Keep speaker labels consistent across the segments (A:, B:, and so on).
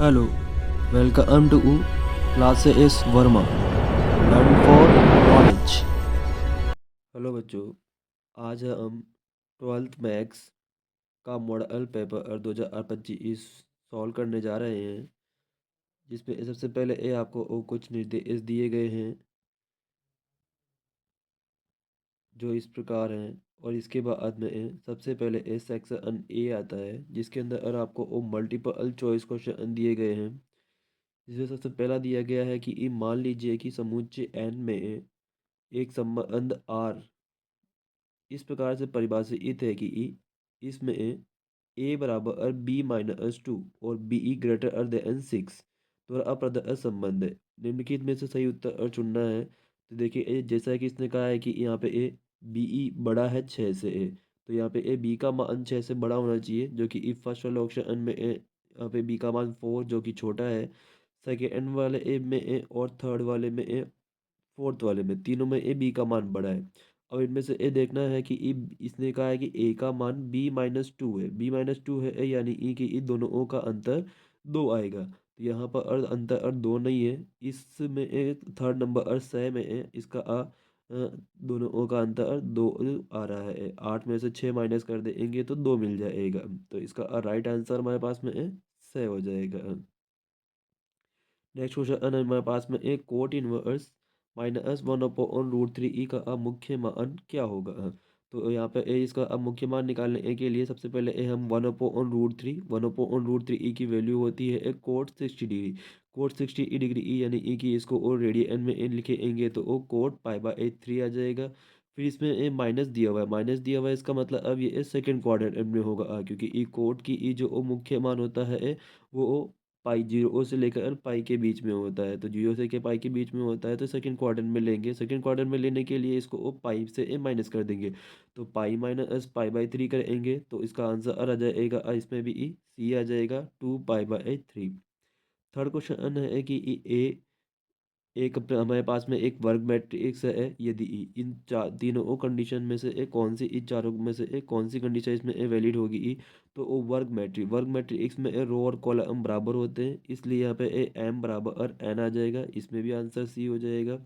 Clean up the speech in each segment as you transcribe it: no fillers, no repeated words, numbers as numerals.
A: Hello, welcome to Classes Verma. Learn for knowledge. Hello बच्चों, आज हम 12th मैथ्स का मॉडल पेपर 2025 सॉल्व करने जा रहे हैं, जिसमें सबसे पहले आपको कुछ निर्देश दिए गए हैं जो इस प्रकार हैं। और इसके बाद में सबसे पहले सेक्शन ए आता है, जिसके अंदर आपको मल्टीपल चॉइस क्वेश्चन दिए गए हैं। जिसमें सबसे पहला दिया गया है कि मान लीजिए कि समुच्चय एन में एक संबंध आर इस प्रकार से परिभाषित है कि इसमें ए बराबर बी माइनस टू और बी ग्रेटर देन सिक्स द्वारा अप्रदत्त संबंध है। निम्नलिखित में से सही उत्तर चुनना है। तो देखिए जैसा कि इसने कहा है कि यहाँ पे ए बी बड़ा है 6 से तो यहाँ पे बी का मान 6 से बड़ा होना चाहिए, जो कि फर्स्ट वाले ऑप्शन में यहाँ पे बी का मान 4 जो कि छोटा है। सेकेंड वाले में और थर्ड वाले में फोर्थ वाले में, तीनों में बी का मान बड़ा है। अब इनमें से देखना है कि इसने कहा है कि ए का मान b-2 है, b-2 है यानी कि दोनों ओ का अंतर 2 आएगा। तो यहाँ पर अंतर 2 नहीं है। इसमें थर्ड नंबर सह में इसका दोनों ओ का अंतर 2 आ रहा है। 8 में से 6 माइनस कर देंगे तो 2 मिल जाएगा। तो इसका राइट आंसर हमारे पास में सह हो जाएगा। नेक्स्ट क्वेश्चन हमारे पास में एक कोट इनवर्स -1/√3 का मुख्य मान क्या होगा। तो यहाँ पे इसका अब मुख्य मान निकालने के लिए सबसे पहले हम 1/√3 की वैल्यू होती है एक कोट 60 डिग्री। कोट 60 डिग्री यानी कि इसको और रेडियन में लिखेंगे तो वो कोट पाई/3 आ जाएगा। फिर इसमें माइनस दिया हुआ है, इसका मतलब अब ये सेकंड क्वाड्रेंट में होगा, क्योंकि ई कोट की जो मुख्य मान होता है वो पाई 0 से लेकर पाई के बीच में होता है। तो 0 से के पाई के बीच में होता है तो सेकंड क्वाड्रेंट में लेंगे। सेकंड क्वाड्रेंट में लेने के लिए इसको पाई से माइनस कर देंगे। तो पाई-पाई/3 करेंगे तो इसका आंसर आ जाएगा इसमें भी सी आ जाएगा 2 पाई/3। थर्ड क्वेश्चन है कि ए हमारे पास में एक वर्ग मैट्रिक्स है। यदि इन चार तीनों कंडीशन में से कौन सी, इन चारों में से कौन सी कंडीशन इसमें वैलिड होगी, तो वो वर्ग मैट्रिक्स में रो और कॉलम बराबर होते हैं, इसलिए यहाँ पे एम बराबर एन आ जाएगा। इसमें भी आंसर सी हो जाएगा।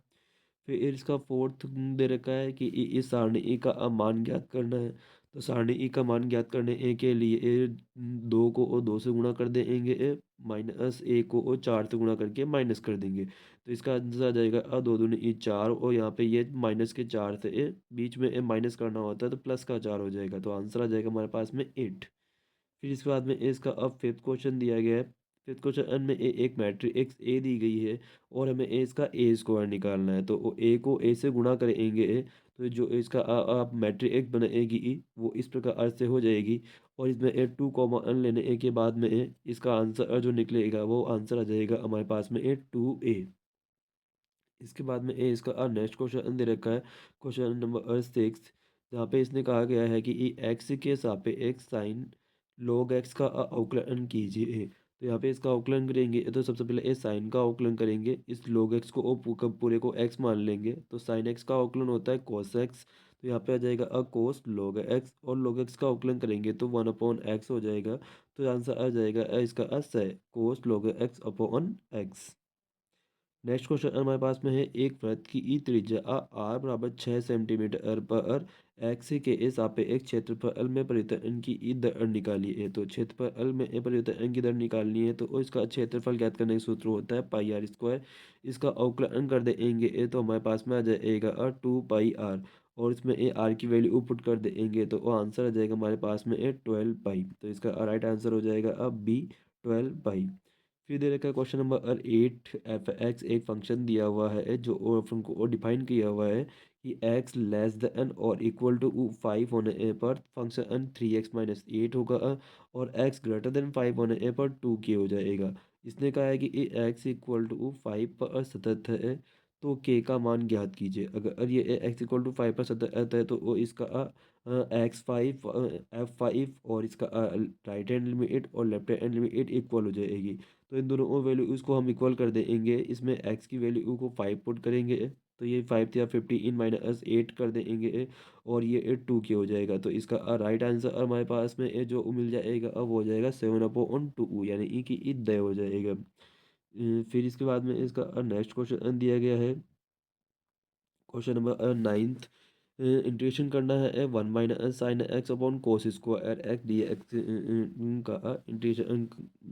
A: फिर इसका फोर्थ दे रखा है कि इस सारणी ई का मान ज्ञात करना है। तो सारणी ई का मान ज्ञात करने के लिए 2 को और 2 से गुणा कर देंगे, माइनस ए को और 4 से गुणा करके माइनस कर देंगे। तो इसका आंसर आ जाएगा 2 दूनी 4 और यहाँ पे ये माइनस के 4 से बीच में माइनस करना होता है तो प्लस का 4 हो जाएगा। तो आंसर आ जाएगा हमारे पास में 8। फिर इसके बाद में इसका अब फिफ्थ क्वेश्चन दिया गया है। फिफ्थ क्वेश्चन में एक मैट्रिक्स ए दी गई है और हमें इसका ए स्क्वायर निकालना है। तो ए को ए से गुणा करेंगे तो जो इसका आप मैट्रिक्स बनाएगी वो इस प्रकार से हो जाएगी। और इसमें 2 कॉमन लेने के बाद में इसका आंसर जो निकलेगा वो आंसर आ जाएगा हमारे पास में 2a। इसके बाद में इसका नेक्स्ट क्वेश्चन दे रखा है, क्वेश्चन नंबर 6, जहाँ पे इसने कहा गया है कि एक्स के सापेक्ष साइन log एक्स का अवकलन कीजिए। तो यहाँ पे इसका अवकलन करेंगे तो सबसे पहले साइन का अवकलन करेंगे। इस log एक्स को पूरे को एक्स मान लेंगे तो साइन एक्स का अवकलन होता है cos एक्स। तो यहाँ पे आ जाएगा कोस log एक्स, और log एक्स का अवकलन करेंगे तो 1/x हो जाएगा। तो आंसर आ जाएगा इसका कोस log x upon x. Next question हमारे पास में है, एक वृत्त की त्रिज्या आर बराबर 6 सेंटीमीटर पर एक्स के सापेक्ष क्षेत्रफल में परिवर्तन की दर निकाली है। तो क्षेत्रफल में परिवर्तन की दर निकालनी है तो इसका क्षेत्रफल ज्ञात करने का सूत्र होता है पाई r²। इसका अवकलन कर देंगे तो हमारे पास में आ जाएगा 2 पाई r, और इसमें आर की वैल्यू पुट कर देंगे तो वो आंसर आ जाएगा हमारे पास में 12 पाई। तो इसका राइट आंसर हो जाएगा अब बी 12 पाई। फिर दे रखा है क्वेश्चन नंबर 8, एफ एक्स एक फंक्शन दिया हुआ है जो फंक्शन को डिफाइन किया हुआ है कि एक्स लेस देन और इक्वल टू 5 होने पर फंक्शन 3x-8 होगा और एक्स ग्रेटर देन 5 होने पर 2k हो जाएगा। इसने कहा है कि एक्स इक्वल टू 5 पर सतत है तो के का मान ज्ञात कीजिए। अगर ये एक्स इक्वल टू 5 पर सतत है तो वो इसका F5 और इसका राइट हैंड लिमिट और लेफ्ट हैंड लिमिट इक्वल हो जाएगी। तो इन दोनों वैल्यूज को हम इक्वल कर देंगे। इसमें x की वैल्यू को 5 पुट करेंगे तो ये 5 या 50 इन माइनस 8 कर देंगे और ये 2 के हो जाएगा। तो इसका राइट आंसर हमारे पास में जो मिल जाएगा अब वो हो जाएगा 7/2 यानी कि ई द हो जाएगा। फिर इसके बाद में इसका नेक्स्ट क्वेश्चन दिया गया है। Question number 9th। इंटीग्रेशन करना है 1 - sin x/cos² x dx का इंटीग्रेशन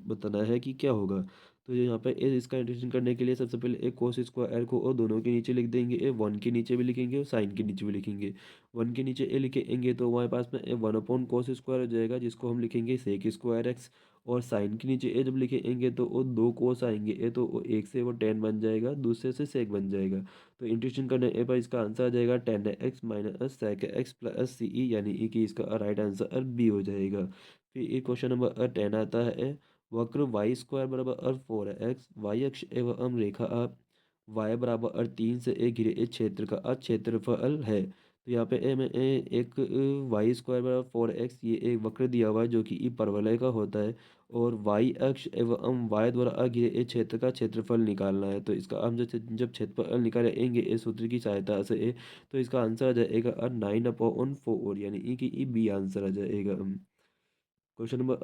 A: बताना है कि क्या होगा। तो यहाँ पे इसका इंटीग्रेशन करने के लिए सबसे पहले एक कोस स्क्वायर को और दोनों के नीचे लिख देंगे, 1 के नीचे भी लिखेंगे और साइन के नीचे भी लिखेंगे। 1 के नीचे लिखेंगे तो हमारे पास में 1/cos² हो जाएगा, जिसको हम लिखेंगे sec²x। और साइन के नीचे जब लिखेंगे तो वो 2 कोस आएंगे, तो वो एक से वो 10 बन जाएगा, दूसरे से सेक बन जाएगा। तो इंटीग्रेशन करने पर इसका आंसर आ जाएगा 10x minus sec x plus C E, यानी कि इसका राइट आंसर बी हो जाएगा। फिर ये क्वेश्चन नंबर 10 आता है। वक्र y² बराबर 4x, वाई अक्ष एवं रेखा y बराबर 3 से एक घिरे एक क्षेत्र का क्षेत्रफल है। तो यहाँ पे एक y² बराबर 4x, ये एक वक्र दिया हुआ है जो कि परवलय का होता है। और y अक्ष एवं y द्वारा घिरे एक क्षेत्र का क्षेत्रफल निकालना है। तो इसका हम जब क्षेत्रफल निकालेंगे इस सूत्र की सहायता से, तो इसका आंसर आ जाएगा 9/4, यानी कि बी आंसर आ जाएगा। क्वेश्चन नंबर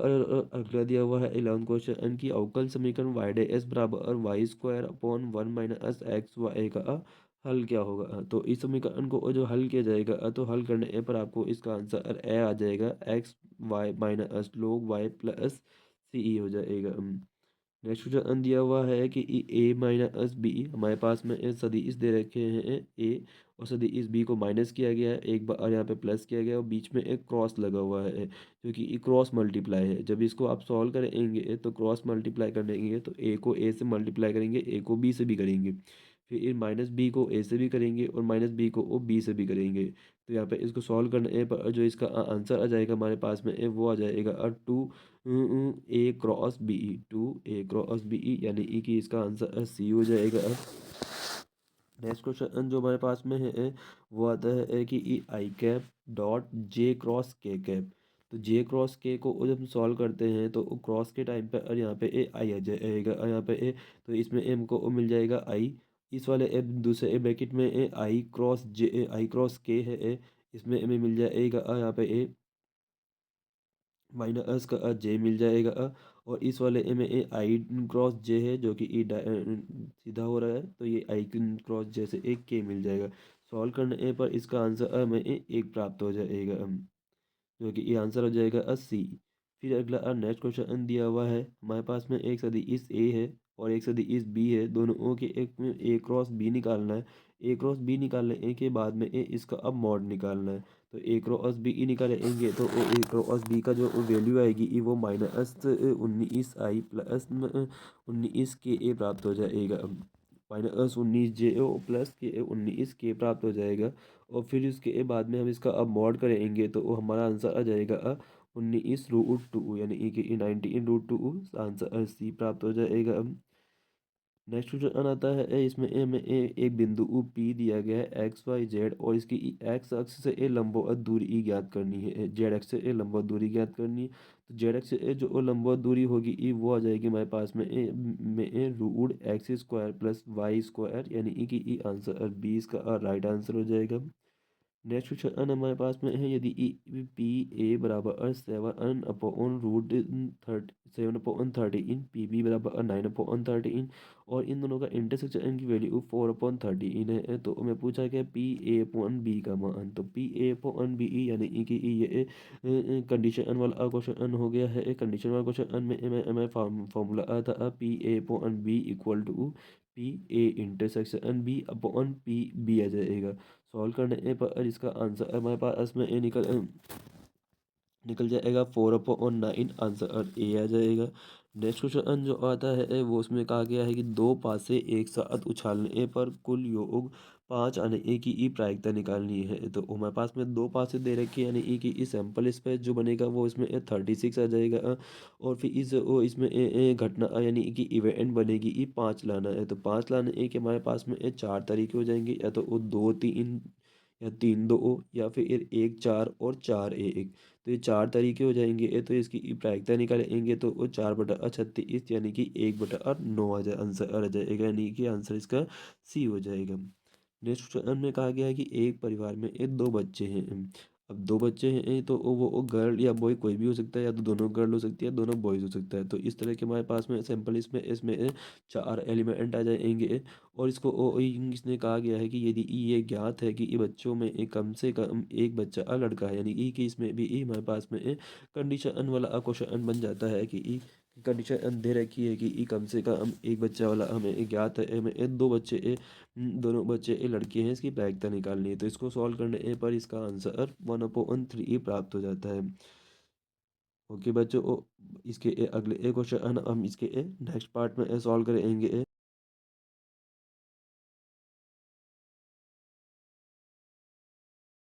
A: अगला दिया हुआ है 11 क्वेश्चन की अवकल समीकरण y डे एस बराबर y² अपॉन 1 - x का हल क्या होगा। तो इस समीकरण को जो हल किया जाएगा तो हल करने पर आपको इसका आंसर ए आ जाएगा, X Y minus log Y plus C E हो जाएगा। नेक्स्ट क्वेश्चन दिया हुआ है कि ए माइनस बी, हमारे पास में सदिश दे रखे हैं ए और सदिश बी को माइनस किया गया है एक बार, और यहाँ पे प्लस किया गया है और बीच में एक क्रॉस लगा हुआ है जो कि क्रॉस मल्टीप्लाई है। जब इसको आप सॉल्व करेंगे तो क्रॉस मल्टीप्लाई करेंगे तो ए को ए से मल्टीप्लाई करेंगे, ए को बी से भी करेंगे, फिर माइनस बी को ए से भी करेंगे और माइनस बी को बी से भी करेंगे। तो यहाँ पे इसको सॉल्व करने पर जो इसका आंसर आ जाएगा हमारे पास में वो आ जाएगा 2 a क्रॉस बी, यानी कि इसका आंसर सी हो जाएगा। नेक्स्ट क्वेश्चन जो हमारे पास में है वो आता है कि i cap dot j cross k cap. तो j क्रॉस k को जब हम सॉल्व करते हैं तो क्रॉस के टाइम पे और यहाँ पे आई आ जाएगा, और यहाँ पे तो इसमें हमको मिल जाएगा आई। इस वाले दूसरे ब्रैकेट में आई क्रॉस k है इसमें हमें मिल जाएगा यहाँ पे माइनस का जे मिल जाएगा। और इस वाले में आई क्रॉस जे है जो कि सीधा हो रहा है, तो ये आई क्रॉस जे से एक के मिल जाएगा। सॉल्व करने पर इसका आंसर हमें एक प्राप्त हो जाएगा, जो कि ये आंसर हो जाएगा 80। फिर अगला नेक्स्ट क्वेश्चन दिया हुआ है हमारे पास में एक सदिश ए है और एक सदिश बी है, दोनों ओ के एक में ए क्रॉस बी निकालना है। ए क्रॉस बी निकालने के बाद में इसका अब मॉड निकालना है। तो ए क्रॉस बी निकालेंगे तो ए क्रॉस बी का जो वैल्यू आएगी वो -19 i प्लस 19 k प्राप्त हो जाएगा, -19 j प्लस के प्राप्त हो जाएगा। और फिर इसके बाद में हम इसका अब मॉड करेंगे तो वो हमारा आंसर आ जाएगा 19√2, यानी कि 19√2 आंसर सी प्राप्त हो जाएगा। नेक्स्ट क्वेश्चन आता है इसमें हमें एक बिंदु पी दिया गया है एक्स वाई जेड, और इसकी एक्स अक्ष से लंबवत दूरी ज्ञात करनी है, जेड अक्ष से लंबवत दूरी ज्ञात करनी है। तो जेड अक्ष से जो लंबवत दूरी होगी वो आ जाएगी हमारे पास में √x² प्लस y², यानी कि आंसर बी इसका राइट आंसर हो जाएगा। नेक्स्ट क्वेश्चन हमारे पास में है यदि पी ए बराबर 7/13 पी बी बराबर 9/13 और इन दोनों का इंटरसेक्शन की वैल्यू 4/13 है, तो हमें पूछा गया पी ए अपॉन बी का मान। तो पी ए अपॉन बी यानी कि ये कंडीशन वाला क्वेश्चन हो गया है। कंडीशन वाला क्वेश्चन में हमें फॉर्मूला आता P A upon B equal to P A intersection B upon P B आ जाएगा। सॉल्व करने पर इसका आंसर हमारे पास में निकल जाएगा 4/9, आंसर ए आ जाएगा। नेक्स्ट क्वेश्चन जो आता है वो उसमें कहा गया है कि दो पासे एक साथ उछालने पर कुल योग 5 आने की प्रायिकता निकालनी है। तो हमारे पास में दो पासे दे रखे हैं, यानी कि इस सैंपल स्पेस जो बनेगा वो इसमें 36 आ जाएगा। और फिर इसमें घटना यानी कि इवेंट बनेगी 5 लाना है। तो 5 लाने के हमारे पास में 4 तरीके हो जाएंगे, या तो वो 2 3 या 3 2 या फिर 1 4 और 4 1। तो ये 4 तरीके हो जाएंगे, तो इसकी प्रायिकता निकालेंगे तो वो 4/36, यानी कि 1/9 आ जाए, आंसर आ जाएगा, यानी कि आंसर इसका सी हो जाएगा। नेक्स्ट क्वेश्चन में कहा गया है कि एक परिवार में 2 बच्चे हैं। अब 2 बच्चे हैं तो वो गर्ल या बॉय कोई भी हो सकता है, या तो दोनों गर्ल हो सकती है, दोनों बॉयज़ हो सकता है। तो इस तरह के हमारे पास में सैंपल इसमें इसमें 4 एलिमेंट आ जाएँगे, और इसको इसने कहा गया है कि यदि ये ज्ञात है कि ये बच्चों में कम से कम एक बच्चा लड़का है, यानी कि इसमें भी हमारे पास में कंडीशन वाला क्वेश्चन बन जाता है कि कंडीशन दे रखी है कि कम से कम एक बच्चा वाला हमें ज्ञात है, हमें 2 बच्चे दोनों बच्चे लड़के हैं, इसकी प्रायिकता निकालनी है। तो इसको सॉल्व करने पर इसका आंसर 1/3 प्राप्त हो जाता है। ओके बच्चों, इसके अगले क्वेश्चन हम इसके नेक्स्ट पार्ट में सॉल्व करेंगे।